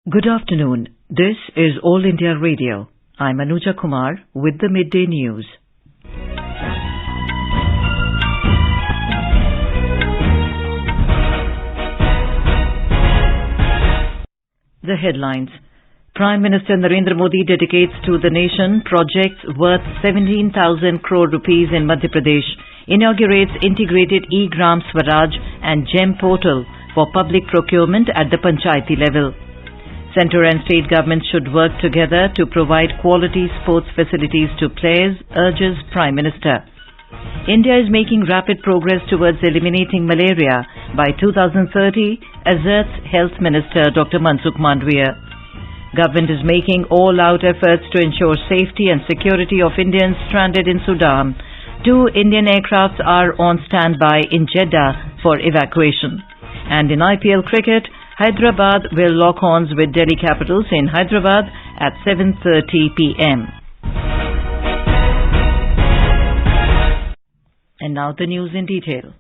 Good afternoon. This is All India Radio. I'm Anuja Kumar with the Midday News. The headlines. Prime Minister Narendra Modi dedicates to the nation projects worth 17,000 crore rupees in Madhya Pradesh, inaugurates integrated e-Gram Swaraj and GEM portal for public procurement at the Panchayati level. Centre and state governments should work together to provide quality sports facilities to players, urges Prime Minister. India is making rapid progress towards eliminating malaria by 2030, asserts Health Minister Dr. Mansukh Mandavia. Government is making all-out efforts to ensure safety and security of Indians stranded in Sudan. 2 Indian aircrafts are on standby in Jeddah for evacuation. And in IPL cricket, Hyderabad will lock horns with Delhi Capitals in Hyderabad at 7:30 p.m. And now the news in detail.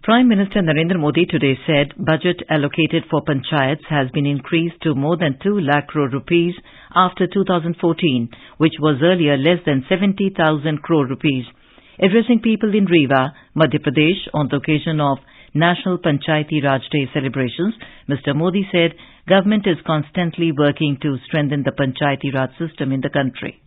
Prime Minister Narendra Modi today said budget allocated for panchayats has been increased to more than 2 lakh crore rupees after 2014, which was earlier less than 70,000 crore rupees. Addressing people in Rewa, Madhya Pradesh on the occasion of National Panchayati Raj Day celebrations, Mr. Modi said government is constantly working to strengthen the Panchayati Raj system in the country.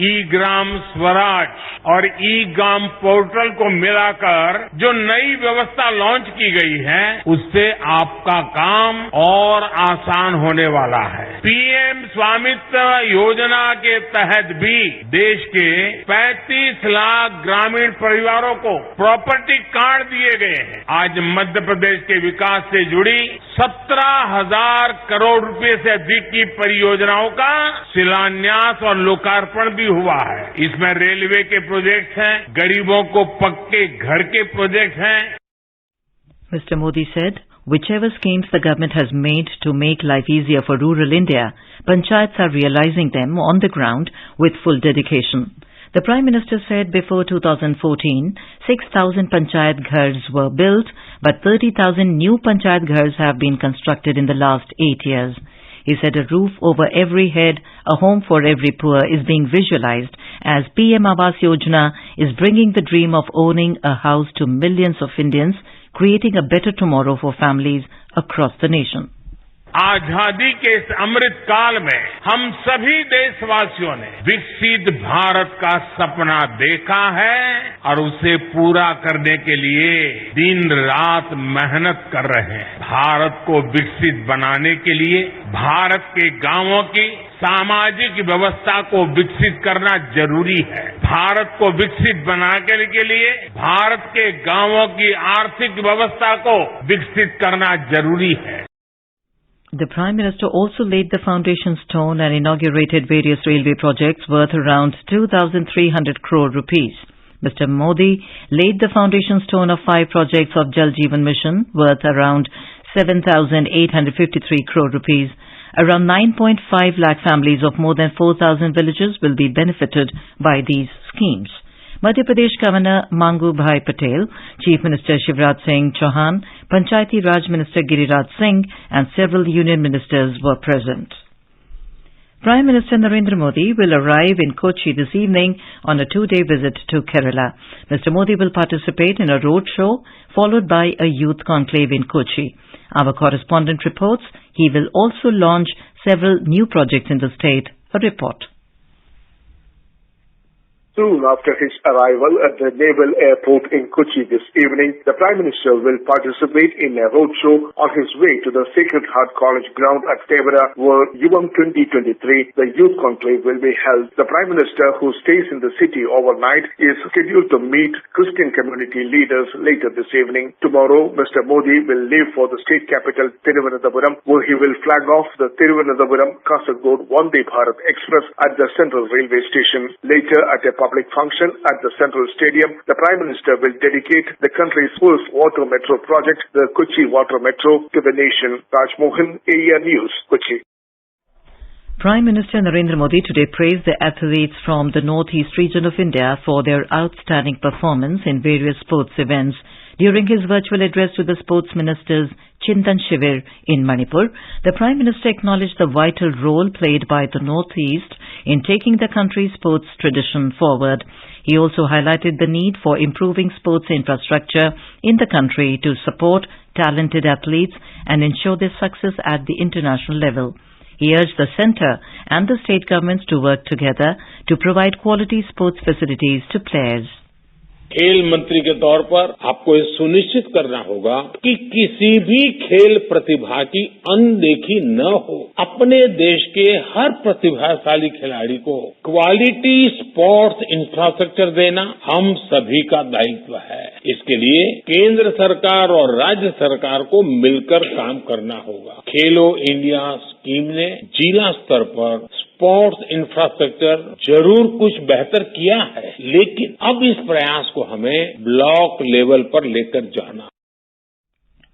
EGram Swaraj और eGram portal को मिलाकर जो नई व्यवस्था launch की गई है, उससे आपका काम और आसान होने वाला है। पीएम स्वामित्व योजना के तहत भी देश के 35 लाख ग्रामीण परिवारों को प्रॉपर्टी कार्ड दिए गए हैं। आज मध्य प्रदेश के विकास से जुड़ी 17,000 करोड़ रुपए से अधिक की परियोजनाओं का शिलान्यास और लोकार्पण भी हुआ है। इसमें रेलवे के प्रोजेक्ट हैं, गरीबों को पक्के घर के प्रोजेक्ट हैं। Mr. Modi said, whichever schemes the government has made to make life easier for rural India, panchayats are realizing them on the ground with full dedication. The Prime Minister said before 2014, 6,000 panchayat ghars were built, but 30,000 new panchayat ghars have been constructed in the last 8 years. He said a roof over every head, a home for every poor is being visualized as PM Awas Yojana is bringing the dream of owning a house to millions of Indians, creating a better tomorrow for families across the nation. आजादी के इस अमृत काल में हम सभी देशवासियों ने विकसित भारत का सपना देखा है और उसे पूरा करने के लिए दिन रात मेहनत कर रहे हैं। भारत को विकसित बनाने के लिए भारत के गांवों की सामाजिक व्यवस्था को विकसित करना जरूरी है। भारत को विकसित बनाने के लिए भारत के गांवों की आर्थिक व्यवस्था को विकसित करना जरूरी है। The Prime Minister also laid the foundation stone and inaugurated various railway projects worth around 2,300 crore rupees. Mr. Modi laid the foundation stone of 5 projects of Jal Jeevan Mission worth around 7,853 crore rupees. Around 9.5 lakh families of more than 4,000 villages will be benefited by these schemes. Madhya Pradesh Governor Mangu Bhai Patel, Chief Minister Shivraj Singh Chauhan, Panchayati Raj Minister Giriraj Singh and several union ministers were present. Prime Minister Narendra Modi will arrive in Kochi this evening on a 2-day visit to Kerala. Mr. Modi will participate in a roadshow followed by a youth conclave in Kochi. Our correspondent reports he will also launch several new projects in the state. A report. Soon after his arrival at the Naval Airport in Kochi this evening, the Prime Minister will participate in a roadshow on his way to the Sacred Heart College ground at Tevara, where Yuvam 2023, the youth conclave, will be held. The Prime Minister, who stays in the city overnight, is scheduled to meet Christian community leaders later this evening. Tomorrow, Mr. Modi will leave for the state capital, Thiruvananthapuram, where he will flag off the Thiruvananthapuram-Kasaragod Vande Bharat Express at the Central Railway Station. Later, at a public function at the Central Stadium, the Prime Minister will dedicate the country's first water metro project, the Kochi Water Metro, to the nation. Raj Mohan, AER News, Kochi. Prime Minister Narendra Modi today praised the athletes from the northeast region of India for their outstanding performance in various sports events. During his virtual address to the sports ministers, Chintan Shivir in Manipur, the Prime Minister acknowledged the vital role played by the Northeast in taking the country's sports tradition forward. He also highlighted the need for improving sports infrastructure in the country to support talented athletes and ensure their success at the international level. He urged the centre and the state governments to work together to provide quality sports facilities to players. खेल मंत्री के तौर पर आपको ये सुनिश्चित करना होगा कि किसी भी खेल प्रतिभा की अनदेखी न हो। अपने देश के हर प्रतिभाशाली खिलाड़ी को क्वालिटी स्पोर्ट्स इंफ्रास्ट्रक्चर देना हम सभी का दायित्व है। इसके लिए केंद्र सरकार और राज्य सरकार को मिलकर काम करना होगा। खेलो इंडिया स्कीम ने जिला स्तर पर स्पोर्ट्स इंफ्रास्ट्रक्चर जरूर कुछ बेहतर किया है, लेकिन अब इस प्रयास को हमें ब्लॉक लेवल पर लेकर जाना।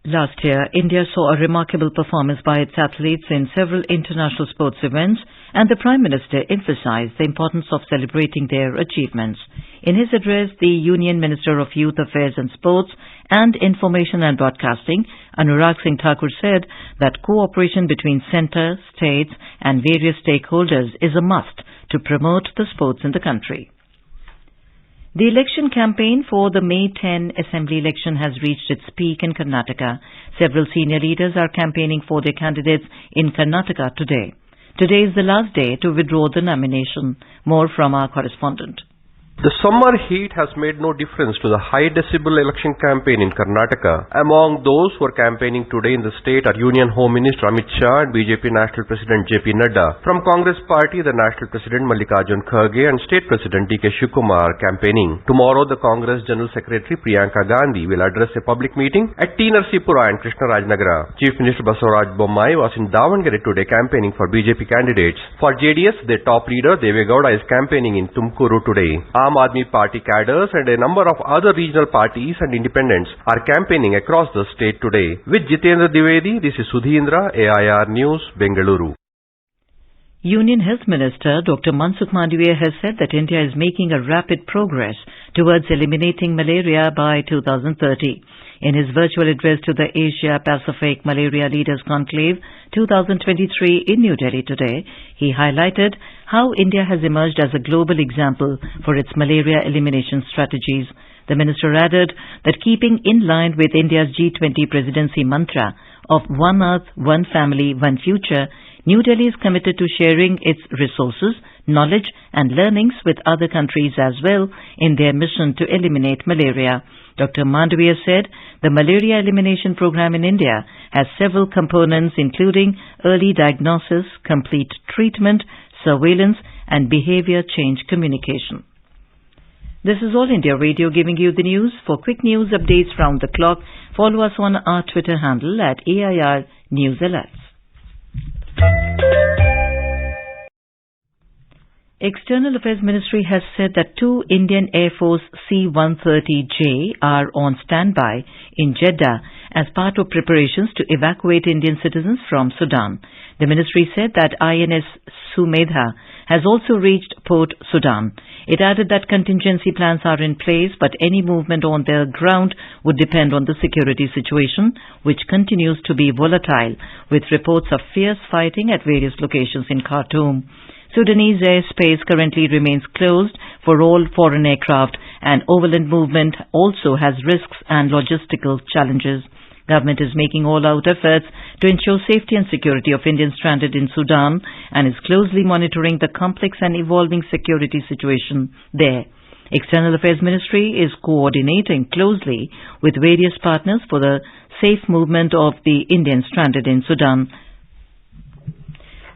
Last year, India saw a remarkable performance by its athletes in several international sports events, and the Prime Minister emphasized the importance of celebrating their achievements. In his address, the Union Minister of Youth Affairs and Sports and Information and Broadcasting, Anurag Singh Thakur, said that cooperation between centre, states and various stakeholders is a must to promote the sports in the country. The election campaign for the May 10 Assembly election has reached its peak in Karnataka. Several senior leaders are campaigning for their candidates in Karnataka today. Today is the last day to withdraw the nomination. More from our correspondent. The summer heat has made no difference to the high decibel election campaign in Karnataka. Among those who are campaigning today in the state are Union Home Minister Amit Shah and BJP National President JP Nadda. From Congress Party, the National President Mallikarjun Kharge and State President DK Shivakumar are campaigning. Tomorrow, the Congress General Secretary Priyanka Gandhi will address a public meeting at T. Narsipura and Krishnarajnagara. Chief Minister Basavaraj Bommai was in Davangere today campaigning for BJP candidates. For JDS, their top leader Devegowda is campaigning in Tumkuru today. Aam Aadmi Party cadres and a number of other regional parties and independents are campaigning across the state today. With Jitendra Dwivedi, this is Sudhindra, AIR News, Bengaluru. Union Health Minister Dr. Mansukh Mandavia has said that India is making a rapid progress towards eliminating malaria by 2030. In his virtual address to the Asia-Pacific Malaria Leaders Conclave 2023 in New Delhi today, he highlighted how India has emerged as a global example for its malaria elimination strategies. The minister added that keeping in line with India's G20 presidency mantra of One Earth, One Family, One Future, New Delhi is committed to sharing its resources, knowledge and learnings with other countries as well in their mission to eliminate malaria. Dr. Mandavia said the malaria elimination program in India has several components including early diagnosis, complete treatment, surveillance and behavior change communication. This is All India Radio giving you the news. For quick news updates round the clock, follow us on our Twitter handle at AIR News Alerts. External Affairs Ministry has said that 2 Indian Air Force C-130J are on standby in Jeddah as part of preparations to evacuate Indian citizens from Sudan. The ministry said that INS Sumedha has also reached Port Sudan. It added that contingency plans are in place, but any movement on the ground would depend on the security situation, which continues to be volatile, with reports of fierce fighting at various locations in Khartoum. Sudanese airspace currently remains closed for all foreign aircraft, and overland movement also has risks and logistical challenges. Government is making all-out efforts to ensure safety and security of Indians stranded in Sudan and is closely monitoring the complex and evolving security situation there. External Affairs Ministry is coordinating closely with various partners for the safe movement of the Indians stranded in Sudan.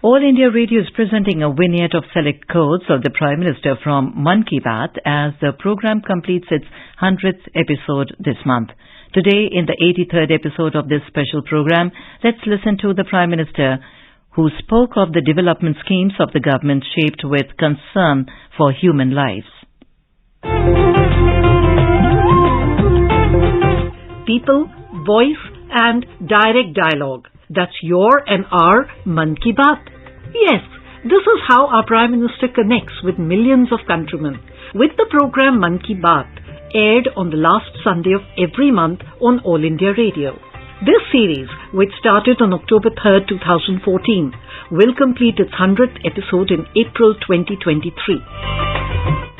All India Radio is presenting a vignette of select quotes of the Prime Minister from Mann Ki Baat as the program completes its 100th episode this month. Today, in the 83rd episode of this special program, let's listen to the Prime Minister who spoke of the development schemes of the government shaped with concern for human lives. People, voice and direct dialogue. That's your and our Mann Ki Baat. Yes, this is how our Prime Minister connects with millions of countrymen. With the program Mann Ki Baat, aired on the last Sunday of every month on All India Radio. This series, which started on October 3rd, 2014, will complete its 100th episode in April 2023.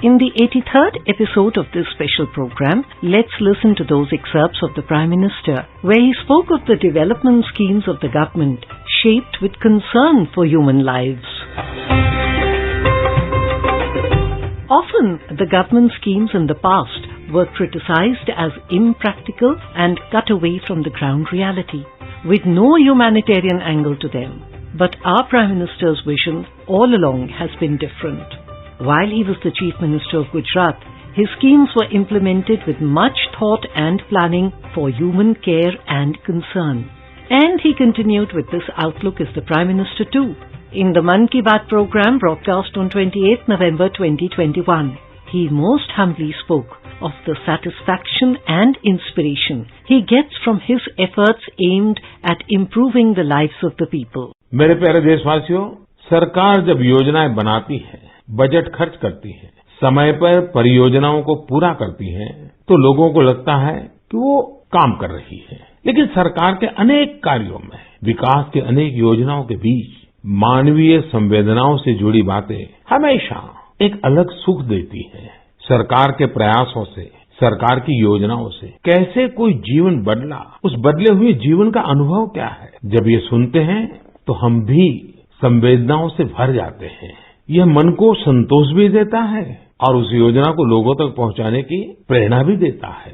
In the 83rd episode of this special program, let's listen to those excerpts of the Prime Minister where he spoke of the development schemes of the government shaped with concern for human lives. Often, the government schemes in the past were criticized as impractical and cut away from the ground reality, with no humanitarian angle to them. But our Prime Minister's vision all along has been different. While he was the Chief Minister of Gujarat, his schemes were implemented with much thought and planning for human care and concern. And he continued with this outlook as the Prime Minister too. In the Mann Ki Baat program broadcast on 28th November 2021, he most humbly spoke of the satisfaction and inspiration he gets from his efforts aimed at improving the lives of the people. मेरे प्यारे देशवासियों, सरकार जब योजनाएं बनाती है, budget खर्च करती है, समय पर परियोजनाओं को पूरा करती है, तो लोगों को लगता है कि वो काम कर रही है। लेकिन सरकार के अनेक कार्यों में, विकास की अनेक योजनाओं के बीच मानवीय संवेदनाओं से जुड़ी बातें हमेशा एक अलग सुख देती है। सरकार के प्रयासों से, सरकार की योजनाओं से कैसे कोई जीवन बदला, उस बदले हुए जीवन का अनुभव क्या है, जब ये सुनते हैं तो हम भी संवेदनाओं से भर जाते हैं। यह मन को संतोष भी देता है और उस योजना को लोगों तक पहुंचाने की प्रेरणा भी देता है।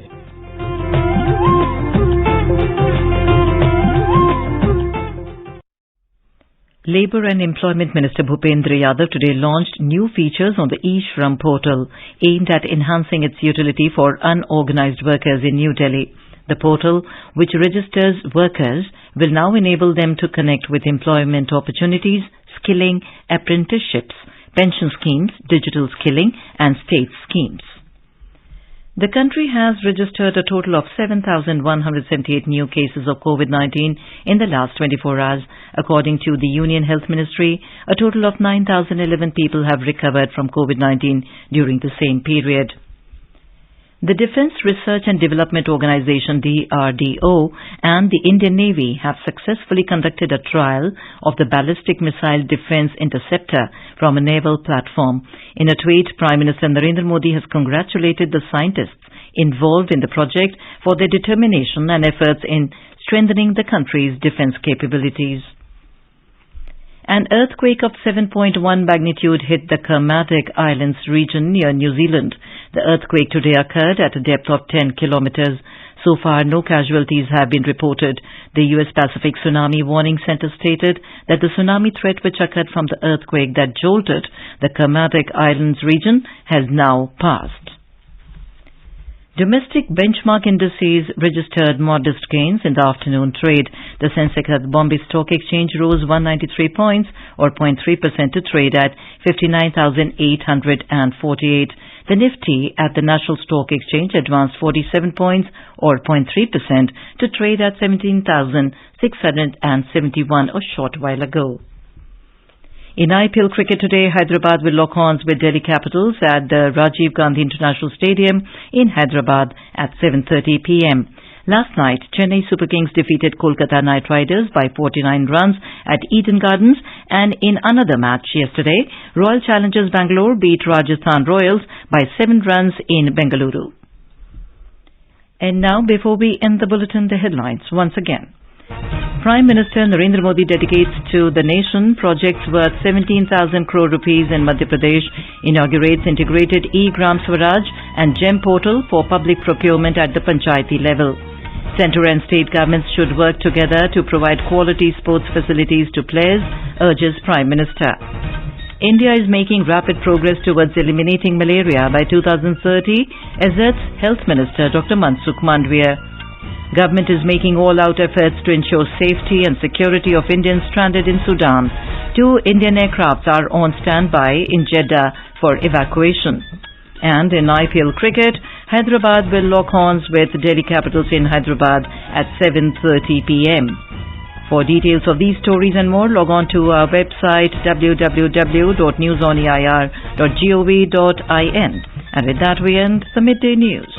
Labour and Employment Minister Bhupendra Yadav today launched new features on the e-Shram portal aimed at enhancing its utility for unorganized workers in New Delhi. The portal, which registers workers, will now enable them to connect with employment opportunities, skilling, apprenticeships, pension schemes, digital skilling and state schemes. The country has registered a total of 7,178 new cases of COVID-19 in the last 24 hours. According to the Union Health Ministry, a total of 9,011 people have recovered from COVID-19 during the same period. The Defence Research and Development Organization DRDO and the Indian Navy have successfully conducted a trial of the ballistic missile defence interceptor from a naval platform. In a tweet, Prime Minister Narendra Modi has congratulated the scientists involved in the project for their determination and efforts in strengthening the country's defence capabilities. An earthquake of 7.1 magnitude hit the Kermadec Islands region near New Zealand. The earthquake today occurred at a depth of 10 kilometers. So far, no casualties have been reported. The U.S. Pacific Tsunami Warning Center stated that the tsunami threat which occurred from the earthquake that jolted the Kermadec Islands region has now passed. Domestic benchmark indices registered modest gains in the afternoon trade. The Sensex at the Bombay Stock Exchange rose 193 points or 0.3% to trade at 59,848. The Nifty at the National Stock Exchange advanced 47 points or 0.3% to trade at 17,671 a short while ago. In IPL cricket today, Hyderabad will lock horns with Delhi Capitals at the Rajiv Gandhi International Stadium in Hyderabad at 7:30 p.m. Last night, Chennai Super Kings defeated Kolkata Knight Riders by 49 runs at Eden Gardens, and in another match yesterday, Royal Challengers Bangalore beat Rajasthan Royals by 7 runs in Bengaluru. And now, before we end the bulletin, the headlines once again. Prime Minister Narendra Modi dedicates to the nation projects worth 17,000 crore rupees in Madhya Pradesh, inaugurates integrated e-Gram Swaraj and GEM portal for public procurement at the Panchayati level. Centre and state governments should work together to provide quality sports facilities to players, urges Prime Minister. India is making rapid progress towards eliminating malaria by 2030, asserts Health Minister Dr. Mansukh Mandviya. Government is making all-out efforts to ensure safety and security of Indians stranded in Sudan. 2 Indian aircrafts are on standby in Jeddah for evacuation. And in IPL cricket, Hyderabad will lock horns with Delhi Capitals in Hyderabad at 7:30 p.m. For details of these stories and more, log on to our website www.newsoneir.gov.in. And with that, we end the Midday News.